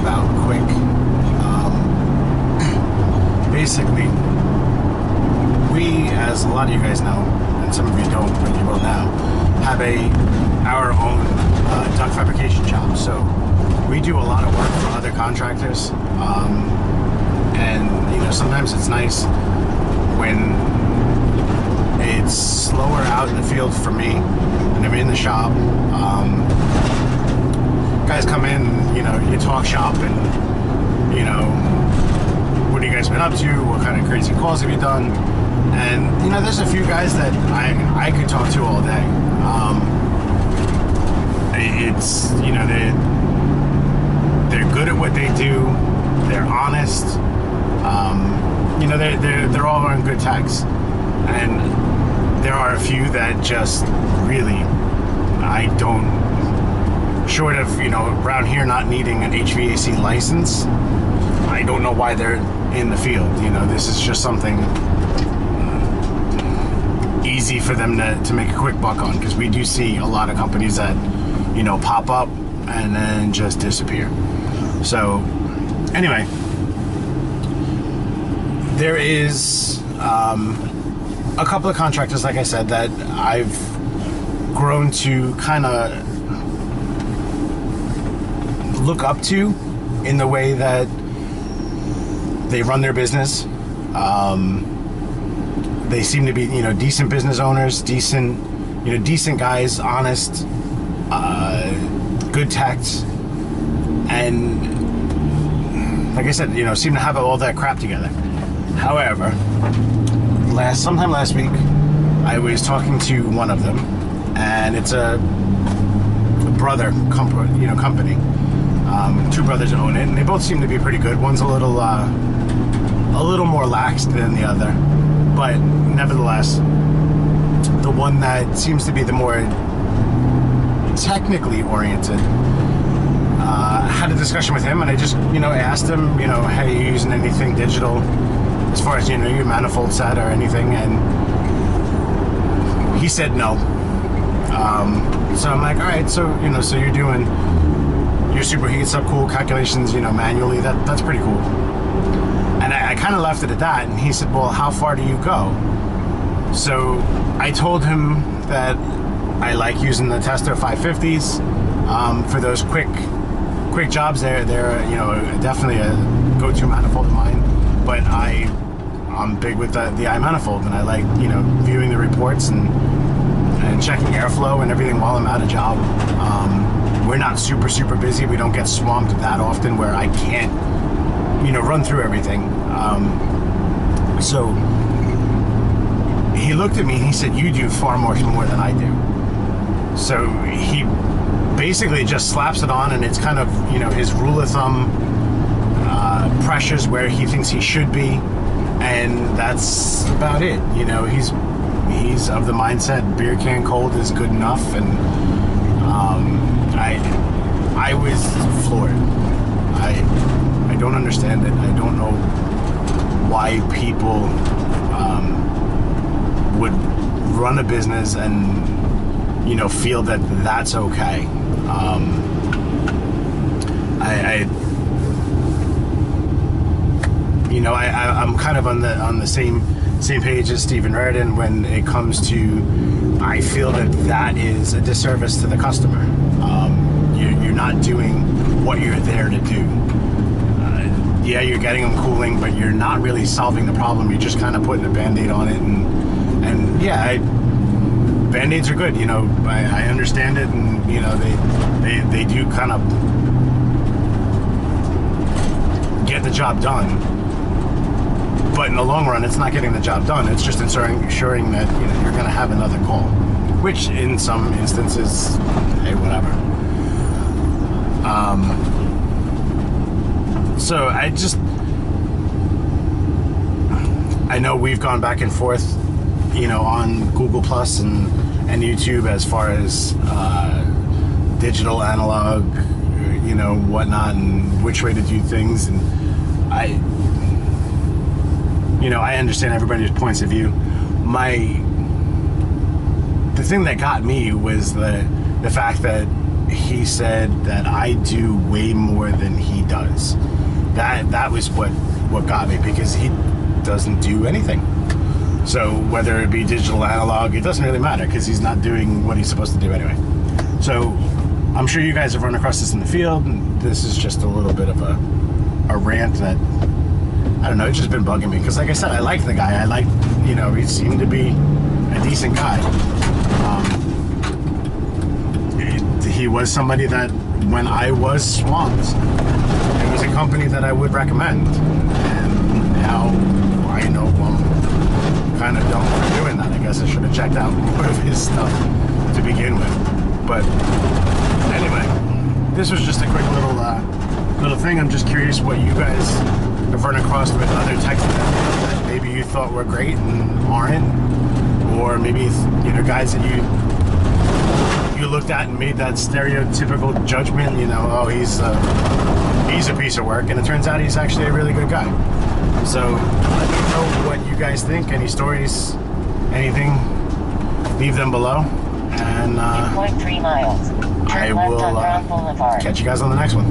about quick. Basically, we, as a lot of you guys know, and some of you don't, but you will now, have our own duct fabrication shop. So we do a lot of work for other contractors, and sometimes it's nice when it's slower out in the field for me, and I'm in the shop. Guys come in, you talk shop, and what have you guys been up to? What kind of crazy calls have you done? And there's a few guys that I could talk to all day. It's they're good at what they do. They're honest. They're all on good techs, and there are a few that just really I don't. Short of around here not needing an HVAC license, I don't know why they're in the field. This is just something easy for them to make a quick buck on, because we do see a lot of companies that pop up and then just disappear. So anyway, there is a couple of contractors, like I said, that I've grown to kind of look up to in the way that they run their business. They seem to be, decent business owners, decent guys, honest, good techs, and like I said, seem to have all that crap together. However, sometime last week, I was talking to one of them, and it's a brother company. Two brothers own it, and they both seem to be pretty good. One's a little more lax than the other, but nevertheless, the one that seems to be the more technically oriented, had a discussion with him, and I just asked him, hey, are you using anything digital as far as your manifold set or anything? And he said no. So I'm like, all right, so so you're doing your superheat subcool calculations, manually. That's pretty cool. And I kind of left it at that. And he said, well, how far do you go? So I told him that I like using the Tester 550s for those quick jobs. They're definitely a go-to manifold of mine. But I'm big with the iManifold, and I like viewing the reports and checking airflow and everything while I'm at a job. We're not super busy. We don't get swamped that often where I can't run through everything. So he looked at me and he said, you do far more than I do. So he basically just slaps it on, and it's kind of his rule of thumb, pressures where he thinks he should be, and that's about it. He's of the mindset beer can cold is good enough, and I was floored. I don't understand it. I don't know why people would run a business and feel that that's okay. I'm kind of on the same page as Stephen Reardon when it comes to, I feel that is a disservice to the customer. You're not doing what you're there to do. Yeah, you're getting them cooling, but you're not really solving the problem. You're just kind of putting a Band-Aid on it, and yeah, Band-Aids are good. I understand it, and they do kind of get the job done. But in the long run, it's not getting the job done. It's just ensuring that you're going to have another call, which in some instances, hey, whatever. So I know we've gone back and forth, on Google Plus and YouTube as far as digital, analog, whatnot, and which way to do things, and I understand everybody's points of view. The thing that got me was the fact that he said that I do way more than he does. That was what got me, because he doesn't do anything. So whether it be digital, analog, it doesn't really matter, because he's not doing what he's supposed to do anyway. So I'm sure you guys have run across this in the field, and this is just a little bit of a rant that, I don't know, it's just been bugging me. Because like I said, I like the guy. I like, you know, he seemed to be a decent guy. He was somebody that, when I was swamped, it was a company that I would recommend. And now I know I'm kind of dumb for doing that. I guess I should have checked out more of his stuff to begin with. But anyway, this was just a quick little thing. I'm just curious what you guys have run across with other techs that maybe you thought were great and aren't, or maybe, you know, guys that you looked at and made that stereotypical judgment, you know, oh, he's a piece of work, and it turns out he's actually a really good guy. So let me know what you guys think. Any stories, anything, leave them below, and 2.3 miles. I will catch you guys on the next one.